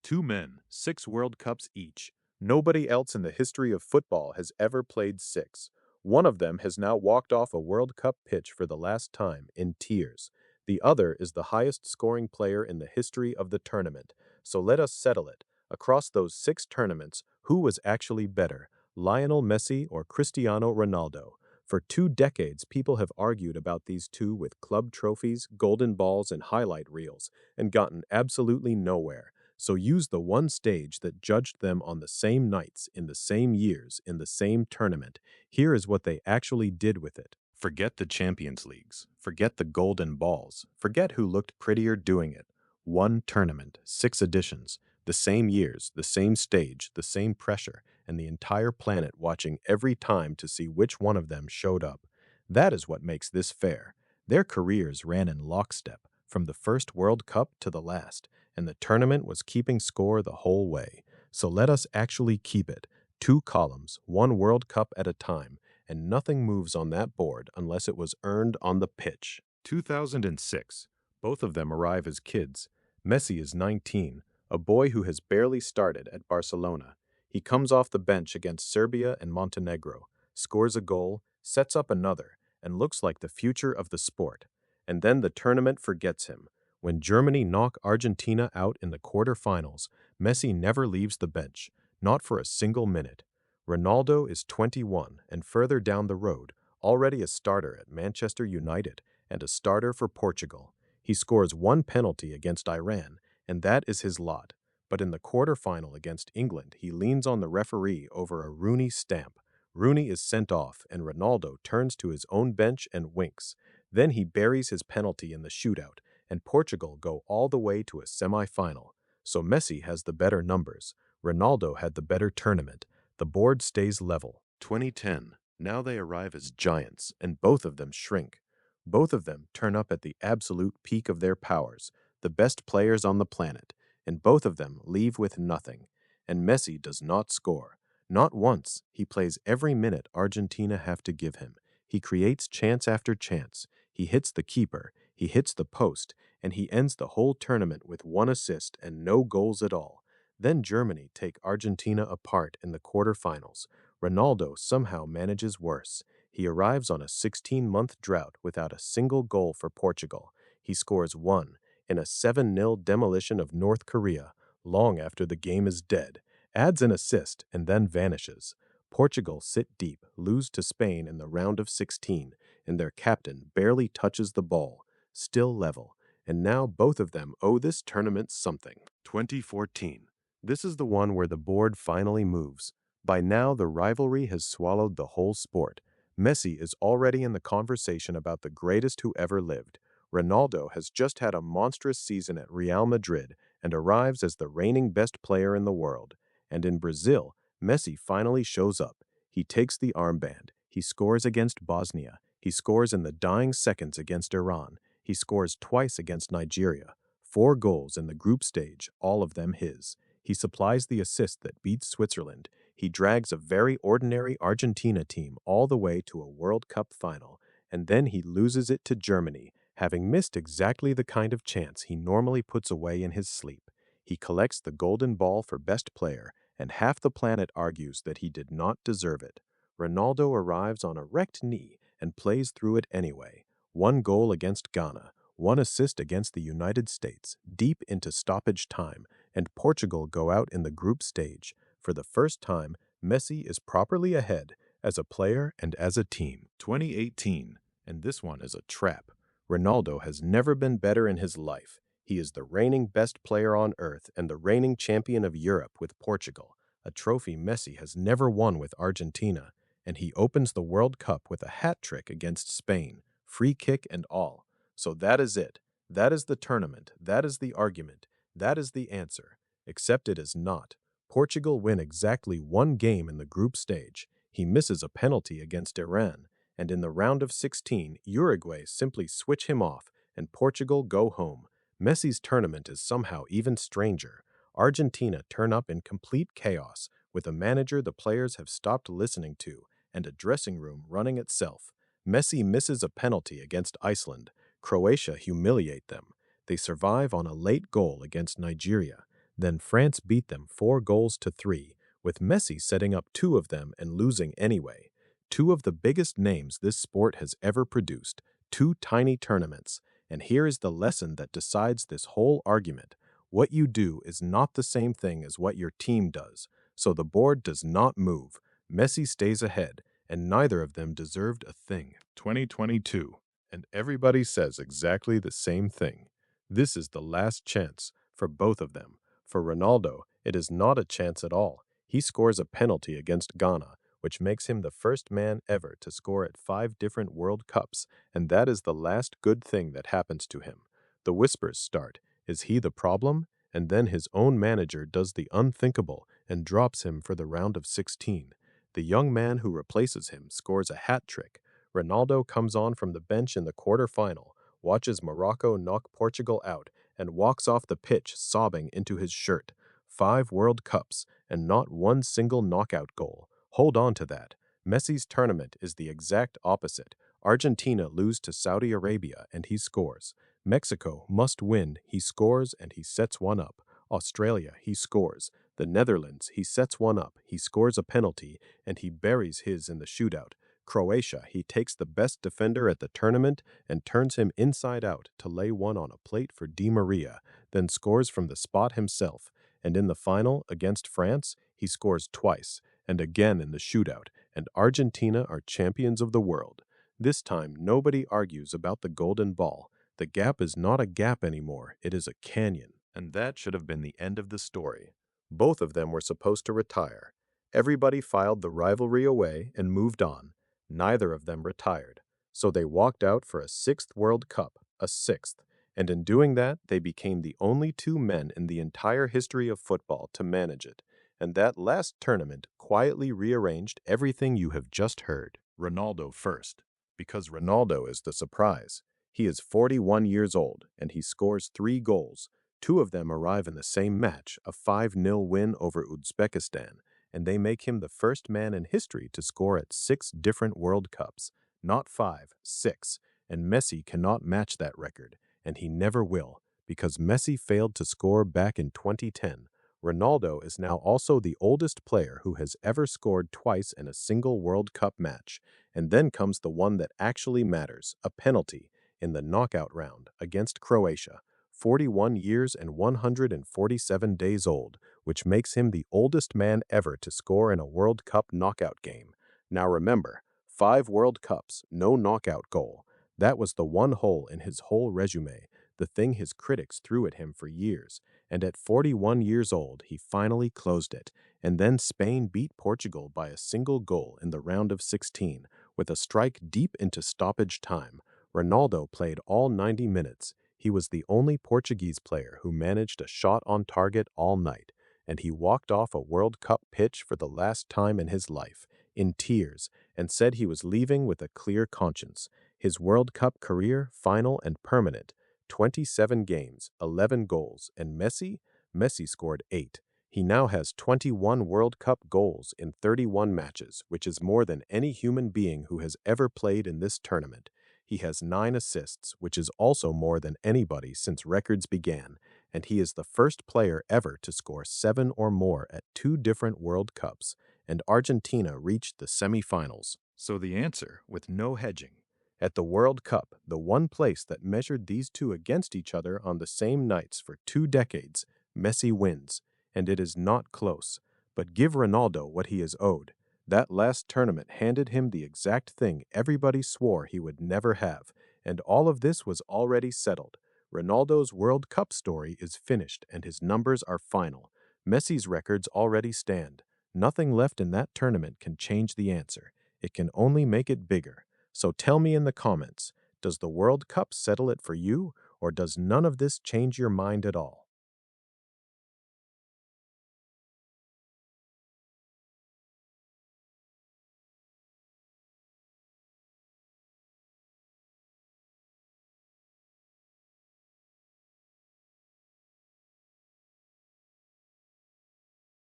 Two men, 6 World Cups each. Nobody else in the history of football has ever played six. One of them has now walked off a World Cup pitch for the last time in tears. The other is the highest scoring player in the history of the tournament. So let us settle it. Across those 6 tournaments, who was actually better, Lionel Messi or Cristiano Ronaldo? For 2 decades, people have argued about these two with club trophies, golden balls, and highlight reels, and gotten absolutely nowhere. So use the one stage that judged them on the same nights, in the same years, in the same tournament. Here is what they actually did with it. Forget the Champions Leagues. Forget the golden balls. Forget who looked prettier doing it. One tournament, 6 editions, the same years, the same stage, the same pressure, and the entire planet watching every time to see which one of them showed up. That is what makes this fair. Their careers ran in lockstep, from the first World Cup to the last, and the tournament was keeping score the whole way. So let us actually keep it. 2 columns, one World Cup at a time, and nothing moves on that board unless it was earned on the pitch. 2006. Both of them arrive as kids. Messi is 19, a boy who has barely started at Barcelona. He comes off the bench against Serbia and Montenegro, scores a goal, sets up another, and looks like the future of the sport. And then the tournament forgets him. When Germany knock Argentina out in the quarterfinals, Messi never leaves the bench, not for a single minute. Ronaldo is 21 and further down the road, already a starter at Manchester United and a starter for Portugal. He scores one penalty against Iran, and that is his lot. But in the quarterfinal against England, he leans on the referee over a Rooney stamp. Rooney is sent off, and Ronaldo turns to his own bench and winks. Then he buries his penalty in the shootout, and Portugal go all the way to a semi-final. So Messi has the better numbers. Ronaldo had the better tournament. The board stays level. 2010. Now they arrive as giants, and both of them shrink. Both of them turn up at the absolute peak of their powers, the best players on the planet, and both of them leave with nothing. And Messi does not score. Not once. He plays every minute Argentina have to give him. He creates chance after chance. He hits the keeper. He hits the post, and he ends the whole tournament with one assist and no goals at all. Then Germany take Argentina apart in the quarterfinals. Ronaldo somehow manages worse. He arrives on a 16-month drought without a single goal for Portugal. He scores one in a 7-0 demolition of North Korea, long after the game is dead, adds an assist, and then vanishes. Portugal sit deep, lose to Spain in the round of 16, and their captain barely touches the ball, still level. And now both of them owe this tournament something. 2014. This is the one where the board finally moves. By now, the rivalry has swallowed the whole sport. Messi is already in the conversation about the greatest who ever lived. Ronaldo has just had a monstrous season at Real Madrid and arrives as the reigning best player in the world. And in Brazil, Messi finally shows up. He takes the armband. He scores against Bosnia. He scores in the dying seconds against Iran. He scores twice against Nigeria. 4 goals in the group stage, all of them his. He supplies the assist that beats Switzerland. He drags a very ordinary Argentina team all the way to a World Cup final, and then he loses it to Germany, having missed exactly the kind of chance he normally puts away in his sleep. He collects the golden ball for best player, and half the planet argues that he did not deserve it. Ronaldo arrives on a wrecked knee and plays through it anyway. 1 goal against Ghana, 1 assist against the United States, deep into stoppage time, and Portugal go out in the group stage. For the first time, Messi is properly ahead as a player and as a team. 2018, and this one is a trap. Ronaldo has never been better in his life. He is the reigning best player on earth and the reigning champion of Europe with Portugal, a trophy Messi has never won with Argentina, and he opens the World Cup with a hat trick against Spain, free kick and all. So that is it. That is the tournament. That is the argument. That is the answer. Except it is not. Portugal win exactly 1 game in the group stage. He misses a penalty against Iran, and in the round of 16, Uruguay simply switch him off, and Portugal go home. Messi's tournament is somehow even stranger. Argentina turn up in complete chaos, with a manager the players have stopped listening to, and a dressing room running itself. Messi misses a penalty against Iceland. Croatia humiliate them. They survive on a late goal against Nigeria. Then France beat them 4 goals to 3, with Messi setting up 2 of them and losing anyway. Two of the biggest names this sport has ever produced, two tiny tournaments. And here is the lesson that decides this whole argument. What you do is not the same thing as what your team does, so the board does not move. Messi stays ahead, and neither of them deserved a thing. 2022, and everybody says exactly the same thing. This is the last chance for both of them. For Ronaldo, it is not a chance at all. He scores a penalty against Ghana, which makes him the first man ever to score at 5 different World Cups, and that is the last good thing that happens to him. The whispers start. Is he the problem? And then his own manager does the unthinkable and drops him for the round of 16. The young man who replaces him scores a hat trick. Ronaldo comes on from the bench in the quarter-final, watches Morocco knock Portugal out, and walks off the pitch sobbing into his shirt. 5 World Cups, and not one single knockout goal. Hold on to that. Messi's tournament is the exact opposite. Argentina lose to Saudi Arabia, and he scores. Mexico must win, he scores, and he sets one up. Australia, he scores. The Netherlands, he sets one up, he scores a penalty, and he buries his in the shootout. Croatia, he takes the best defender at the tournament and turns him inside out to lay one on a plate for Di Maria, then scores from the spot himself. And in the final, against France, he scores twice, and again in the shootout, and Argentina are champions of the world. This time, nobody argues about the golden ball. The gap is not a gap anymore, it is a canyon. And that should have been the end of the story. Both of them were supposed to retire. Everybody filed the rivalry away and moved on. Neither of them retired. So they walked out for a 6th World Cup, a 6th. And in doing that, they became the only 2 men in the entire history of football to manage it. And that last tournament quietly rearranged everything you have just heard. Ronaldo first, because Ronaldo is the surprise. He is 41 years old, and he scores 3 goals. 2 of them arrive in the same match, a 5-0 win over Uzbekistan, and they make him the first man in history to score at 6 different World Cups. Not 5, 6. And Messi cannot match that record, and he never will, because Messi failed to score back in 2010. Ronaldo is now also the oldest player who has ever scored twice in a single World Cup match. And then comes the one that actually matters, a penalty, in the knockout round against Croatia. 41 years and 147 days old, which makes him the oldest man ever to score in a World Cup knockout game. Now remember, 5 World Cups, no knockout goal. That was the one hole in his whole resume, the thing his critics threw at him for years. And at 41 years old, he finally closed it. And then Spain beat Portugal by a single goal in the round of 16, with a strike deep into stoppage time. Ronaldo played all 90 minutes. He was the only Portuguese player who managed a shot on target all night, and he walked off a World Cup pitch for the last time in his life, in tears, and said he was leaving with a clear conscience. His World Cup career, final and permanent. 27 games, 11 goals, and Messi? Messi scored 8. He now has 21 World Cup goals in 31 matches, which is more than any human being who has ever played in this tournament. He has 9 assists, which is also more than anybody since records began, and he is the first player ever to score 7 or more at 2 different World Cups, and Argentina reached the semifinals. So the answer, with no hedging. At the World Cup, the one place that measured these two against each other on the same nights for 2 decades, Messi wins, and it is not close. But give Ronaldo what he is owed. That last tournament handed him the exact thing everybody swore he would never have, and all of this was already settled. Ronaldo's World Cup story is finished and his numbers are final. Messi's records already stand. Nothing left in that tournament can change the answer. It can only make it bigger. So tell me in the comments, does the World Cup settle it for you, or does none of this change your mind at all?